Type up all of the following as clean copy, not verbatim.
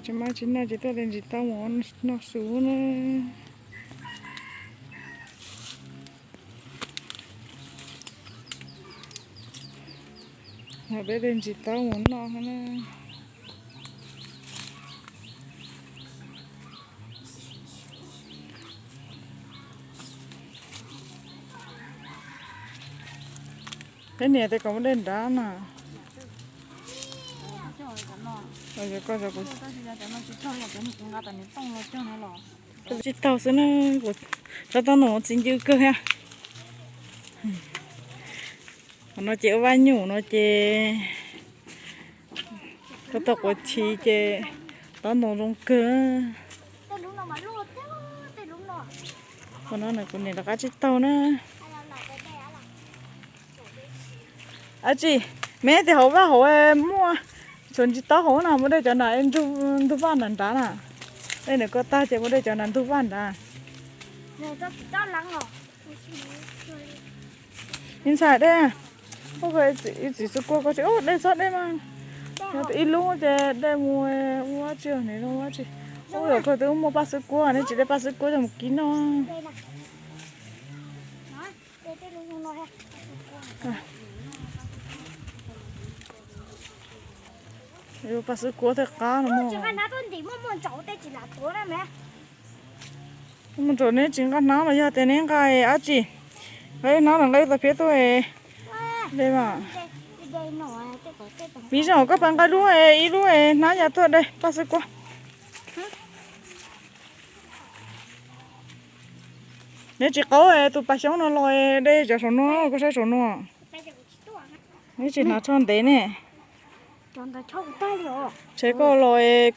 để cho má chín nào chỉ tới đến chỉ tao muốn nó xuống nữa. Ở đây đến chỉ tao muốn nó nữa. Cái này thì có đến đá nè. Bây giờ coi rồi cũng chỉ tao sẽ nó cho tao nó xin chữ cơ ha. Nó chịu vai nhủ nó chê cái tao có chi chê tao nó rong cơ. Còn nó này con này là cá chích tao nữa. À chị, mẹ thì hổ vào hổ em mua chuẩn chị tao hổ nào mới đây cho này em thu van nản đá nè. Đây này có ta chị mới đây cho nản thu van đá. Này tao lắng rồi. Nhìn sai đây à? Ok chỉ số cô có chị ô đây sót đây mà. Nó ít luôn chị đây mua chưa này đâu mua chị. Ôi rồi coi tôi mua ba sữa cua này chỉ đây ba sữa cua cho 1 kg nó. Đây này. Đó, đây luôn nó ha. Yêu ba sữa cua thì cá nó mua. Chỉ cần拿顿底摸找的只拿多了没？ Mình chỗ này chính cái nó mà giờ tên nên cái á chị. Cái nó là cái tập phía tôi. Đây mà. Ví dụ các bạn cái lúa ấy, ít lúa ấy, nó giờ tôi đây, ba sữa cua. Nếu chỉ có tụi bà sống nó lòi đây cho số nó có sai số nó. Nếu chỉ nó tròn thế nè. Tròn ta cho tay rồi. Chế có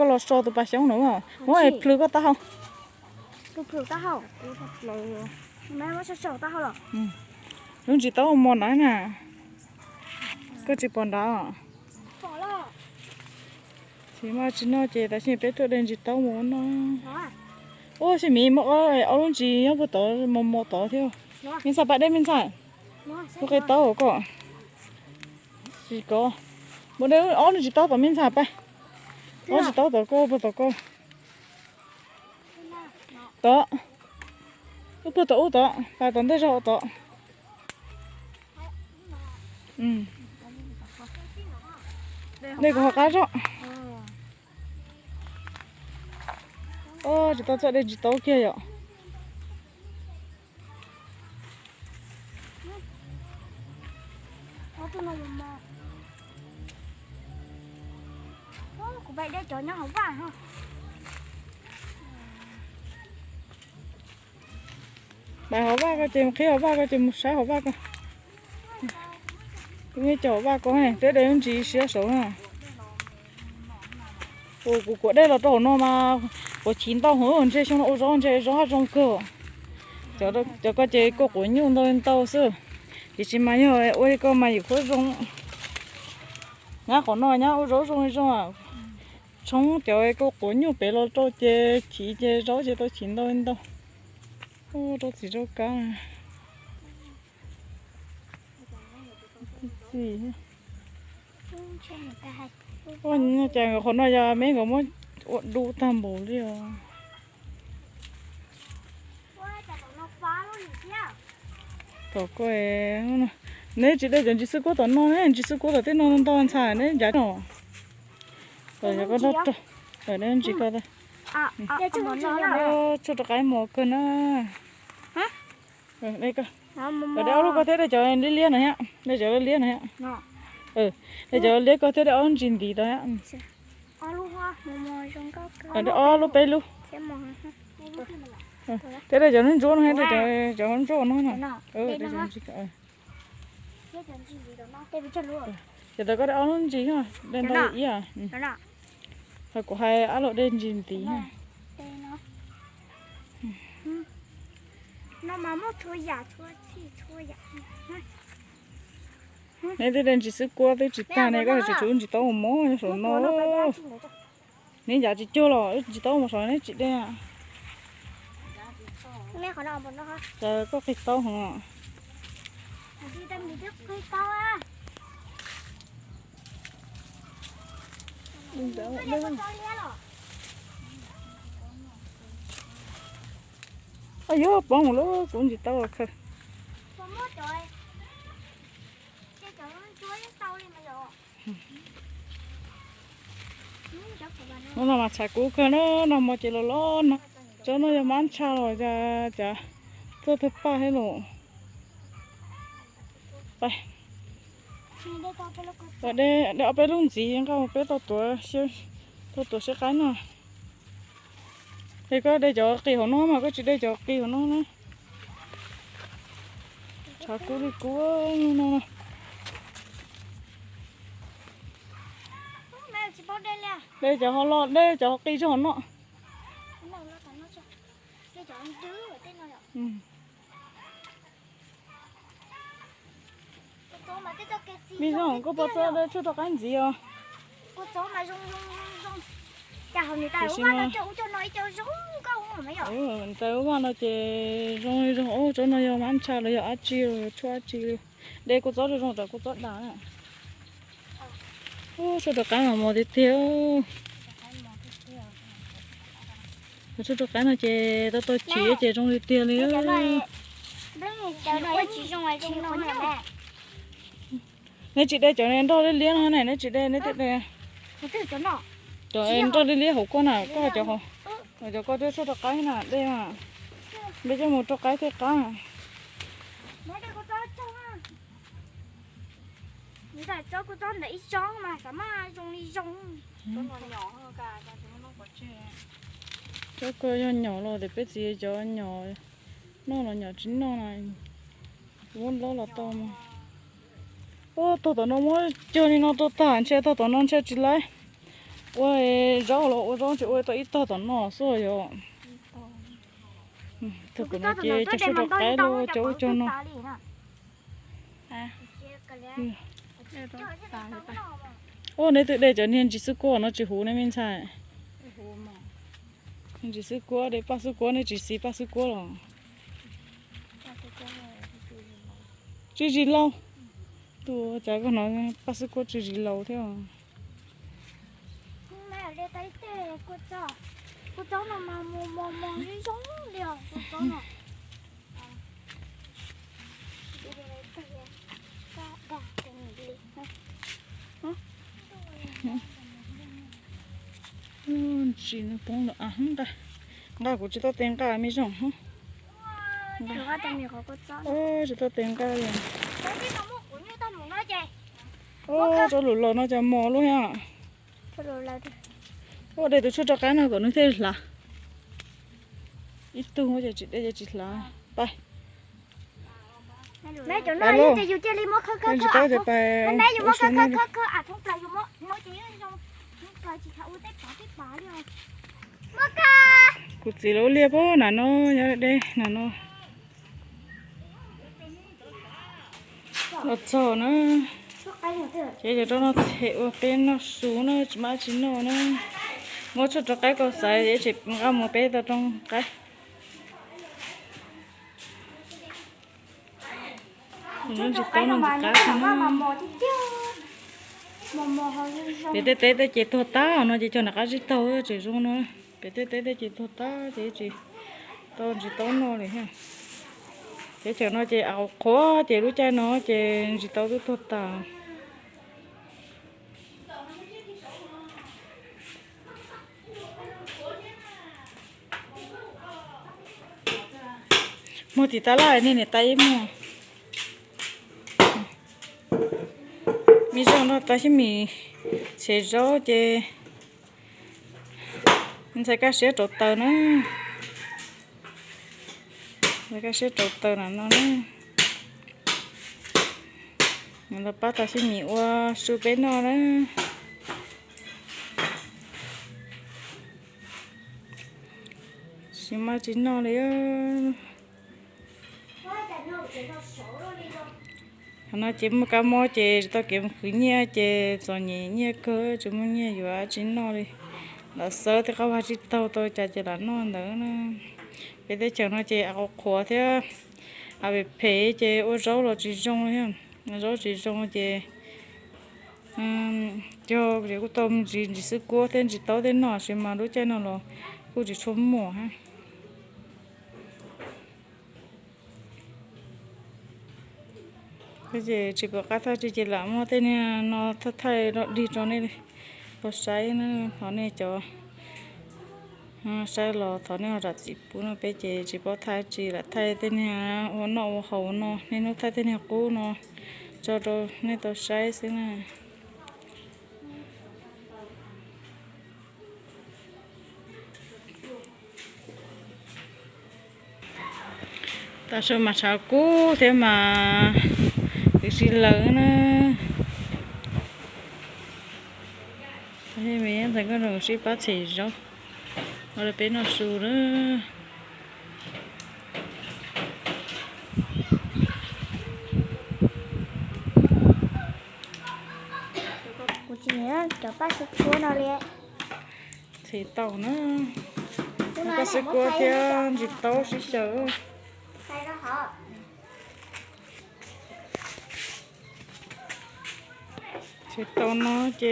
lòi so tụi bà sống đúng không? Mỗi plư có tao không? Tôi plư tao không? Lòi mẹ nó sẽ sầu tao rồi. Đúng chỉ tao mòn đấy nè. Có chỉ bọn đó. Bỏ lo. Chỉ mà chỉ nó chế ta chỉ biết tôi đến chỉ tao muốn nó. Ô chị mì mà ơi, ông chị nhớ bữa tối một tối theo. Mình sao bạn đây mình sao? Ok tao có. Chị có. Bữa đấy ông chị tao bảo mình sao vậy? Ông chị tao có bữa có. Đó. Bữa tối đó, vài tuần tới rồi đó. Đây có cá rồi. Ô, chị tao cho đây chị tao kia rồi. Của vậy đây cho nó không vàng ha. Bài hỏi ba coi tìm khi hỏi ba coi tìm một sáng hỏi ba coi. Cứ nghe chỗ ba coi này, tới đây ông chị sẽ số nè. Của đây là chỗ nó mà có 9 tàu hơn chơi xong nó rõ trong cửa. Cho có chơi có cuốn nhung thôi tàu xưa. Chỉ mà nhờ ôi con mày khối rong. Nhá có nói nhá ôi rong à. Trong chơi có cuốn nhung bé lo cho chơi chỉ chơi rõ chơi tôi 9 tàu hơn tàu. Ô đó chỉ cho cá. Gì nhá. Ôi nhà chàng có nói ra mấy người mới đu tam bộ đi à. Có coi nếu chỉ để chỉ sức của tao nó đấy chỉ sức của tao thế nó tao ăn xài đấy giá nó rồi có nó rồi nên chỉ có đây cho tao cái mỏ cân á hả đây cơ ở đây lúc có thể để cho em đi liên này hả để cho đi liên này hả để cho liên có thể để ăn chín tí đó hả ở đây lúc bé lúc thế để cho nó rốn hay để cho nó rốn nó nè để cho nó chỉ giờ tao có để ăn gì hả đen tao ý à phải có hai ăn lộ đen chín tí hả nó mà mất thua giả này thì đen chỉ sức qua tới chỉ ta này có chỉ chú chỉ tao một món số nó nên giờ chỉ chưa rồi chỉ tao một số này chỉ đây à mẹ có nào một nó hả? Trời có cái tao hả? Đi tâm đi tiếp cái tao á. Đừng Ayo bông một lỗ cũng chỉ tao khơi. Không mất rồi. Cái chỗ nó chuối tao đi mà rồi. Nó làm mặt sạch cũ cơ nó mà chỉ là lỗ nó cho nó cho mắm cha rồi chả tôi thích ba hết rồi. Đây. Ở đây ở bên luôn gì anh không biết tao tuổi siêu tao tuổi sẽ cái nào. Thì có đây cho kỳ của nó mà có chỉ đây cho kỳ của nó nữa. Chả cũ đi cũ nó. Đây cho họ lọt đây cho kỳ cho nó. Ừ. Bây giờ có bao giờ đây chưa được cái gì à? Cô cháu mà rung. Chào người ta uống nó cho nó cho rung câu mà mấy giờ. Mình ta uống nó chỉ rong ô cho nó yêu mắm cha là yêu ăn chi rồi chua chi. Đây cô cháu được rồi cô cháu đã nè. Ô cho được cái mà mò đi tiêu. Cho được cái nó chỉ tôi chỉ chỉ trong đi tiêu liền. Nên chị đây cho nên đâu đi liên hơn này nên chị đây nên tiếp đây. Cho em cho đi liên hậu con nào có cho họ. Rồi cho con đưa số cái nào đây mà. Bây giờ một cái thế cá. Người ta cho cô cháu lấy chó mà cả mà dùng đi dùng. Nó nhỏ hơn cả chúng nó có chơi. Cho cô nhỏ rồi để biết gì cho nhỏ. Nó là nhỏ chính nó này. Vốn đó là to mà. Ô tao nó mới chơi nên nó tao tàn chơi tao nó chơi chỉ lấy. Ôi rau chỉ ôi tao ít tao nó xôi rồi. Thực cũng nó chơi cho số được cái luôn cho nó. Ô này tự đây cho nên chỉ sức của nó chỉ hú này mình xài. Chỉ sức của để ba sức của này chỉ xí ba sức của rồi. Chỉ lâu. Tôi chả có nói ba sức của chỉ lâu thế à. Mẹ ở đây thấy tê cô cháu mà đi giống liền cô cháu này. Chỉ nó bông được không ta, cái của chị tao tiền cái mấy giống hả? Được cái tên của cô cháu. Chị tao tiền cái liền. Cái gì mà mua của như tao muốn nói gì? Cho lụt lò nó cho mò luôn nha. Cho lụt lò đi. Đây tôi cho cái nào của nó thế là ít tu thôi chị đây chị là bay. Nãy chỗ nó như chị chơi đi mua khơ. Nãy giờ mua khơ à không phải dùng mua chỉ dùng cái chỉ tháo tép bả đi rồi. Mua khơ. Cục gì lỗ liệp á là nó đây là nó. Nó cho nó. Chế cho nó theo bên nó xuống nó mà chín nó ngó cho cái có sai để chụp ngắm một bé vào trong cái. Nó chỉ có nó cá thôi. Để té chỉ thua ta nó chỉ cho nó cá chỉ tàu chỉ dùng nó. Để té chỉ thua ta chỉ tao chỉ tao nó này ha. Để cho nó chỉ áo khó chỉ lúc chơi nó chỉ tao thua ta. Một tí ta lại nên tay mà mi cho nó ta xem mi sẽ rõ chứ mình sẽ cá sẽ trộn tờ nữa cá sẽ trộn tờ là nó mình là bắt ta xem mi qua su bên nó đó xem mà chín nó đấy nó chỉ một cái mỏ chè tao kiếm khử nhẹ chè rồi nhẹ cơ chúng mình nhẹ vừa chín nó đi là sơ thì các bạn chỉ tao tôi chả chỉ là nó nữa bây giờ chờ nó chè áo khóa thế à bị phê chè ô rau là chỉ trong thôi ha rau chỉ trong chè cho để có tôm chỉ sức cua thêm chỉ tao thêm nó xem mà đối chơi nó là cô chỉ chôm mỏ ha bây giờ chỉ có các thao chỉ làm mà thế này nó thắt thay nó đi cho nên có sai nó thọ này cho sai lò thọ này là chỉ bún nó bây giờ chỉ có thay chỉ là thay thế này nó hậu nó nên nó thay thế này cũ nó cho rồi nên tôi sai thế này ta sợ mà sao cũ thế mà cái gì lớn nữa thế mình thấy có đồng sĩ bác sĩ rồi rồi bên nó sù nữa của chị nhớ cho bác sĩ của nó liền thì tàu nữa nó có sự cố theo chỉ tàu sẽ sợ thay đó họ thì tàu nó chỉ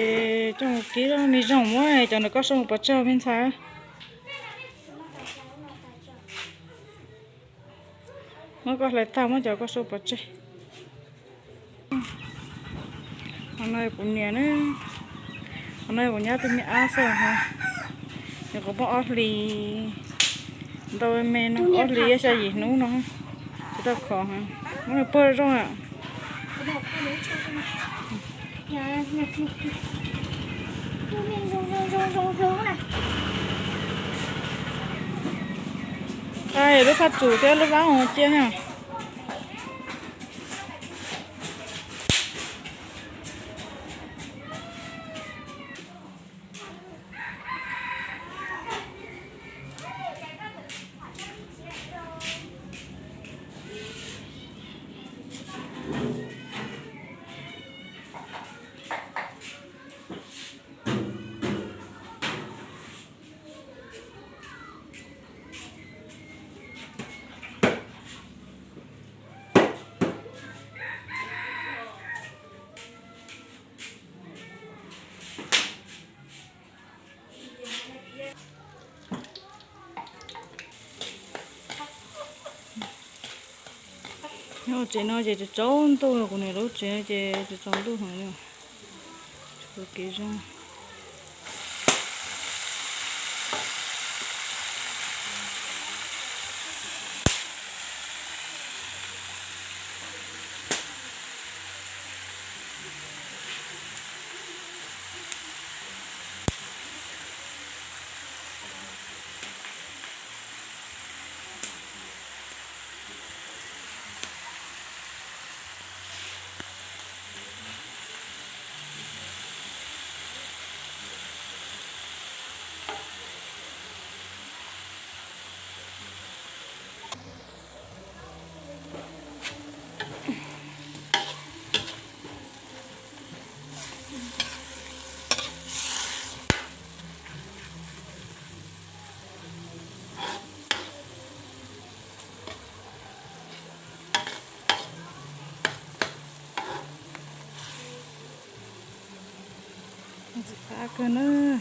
trong một ký đó mi rộng quá cho nó có sông bờ treo bên trái nó có lại tao mới cho có sông bờ treo hôm nay cũng nhẹ nữa hôm nay cũng nhớ tôi mi ăn sao hả nhưng có bỏ lì đâu mẹ nó lì sao gì nấu nó chúng ta khó hả nó bơi rồi à nhà rong này ai lúc phát chủ theo lúc báo hồ chia ha nó chỉ trốn tôi của này lúc chỉ trốn tôi hơn nữa cái kia ra cá cơ nữa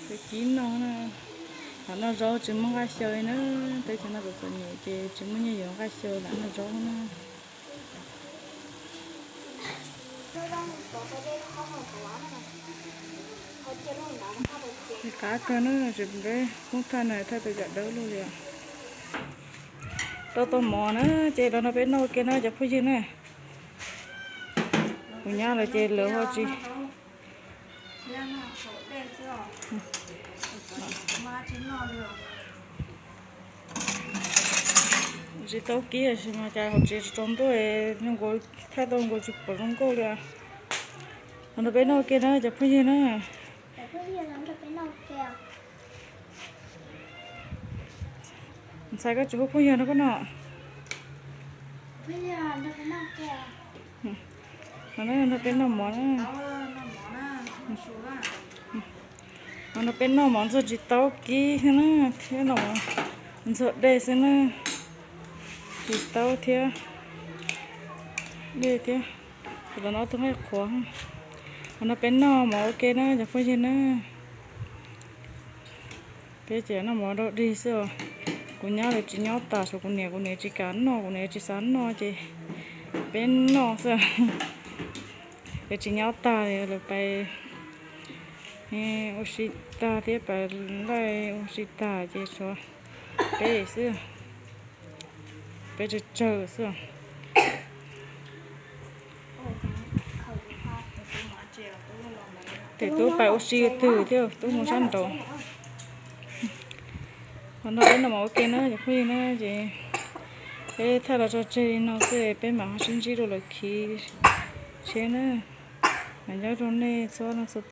cái chín nó nó rau chỉ muốn cá sơi nữa tới cho nó được phần nhiều chỉ muốn nhiều cá sơi là nó rau nữa cái cá cơ nữa chỉ để cũng thay này thay từ giặt đỡ luôn liền tôi mò nữa chị đó nó bên nồi kia nó chặt phi chứ nè mình nhá là chị lỡ hoa chị chị tao kia thì mà chạy học chị trong tôi nhưng có thay tôi có chụp vào trong cô liền nó bên nồi kia nó chặt phi chứ nè sai cái chỗ phi nó có nọ nó bên nó món nó bên nó món rồi chỉ tao kí nữa thế nó rồi đây xem nó chỉ tao thế đây thế rồi nó thường hay khó nó bên nó món ok nó chẳng phải gì nữa cái chuyện nó món đâu đi xưa của nhau là chỉ nhau ta số của nè chỉ cán nó của nè chỉ sán nó chỉ bên nó sao để chỉ nhau ta thì là phải oshita thì phải lại oshita chỉ số bé xưa bé chờ xưa thì tôi phải oxy từ theo tôi muốn săn đồ còn nó bên nó ok nó thì khi nó chỉ cái thay là cho chơi nó sẽ bên mà sinh chỉ rồi là khi chế nó mà nhớ trong này cho nó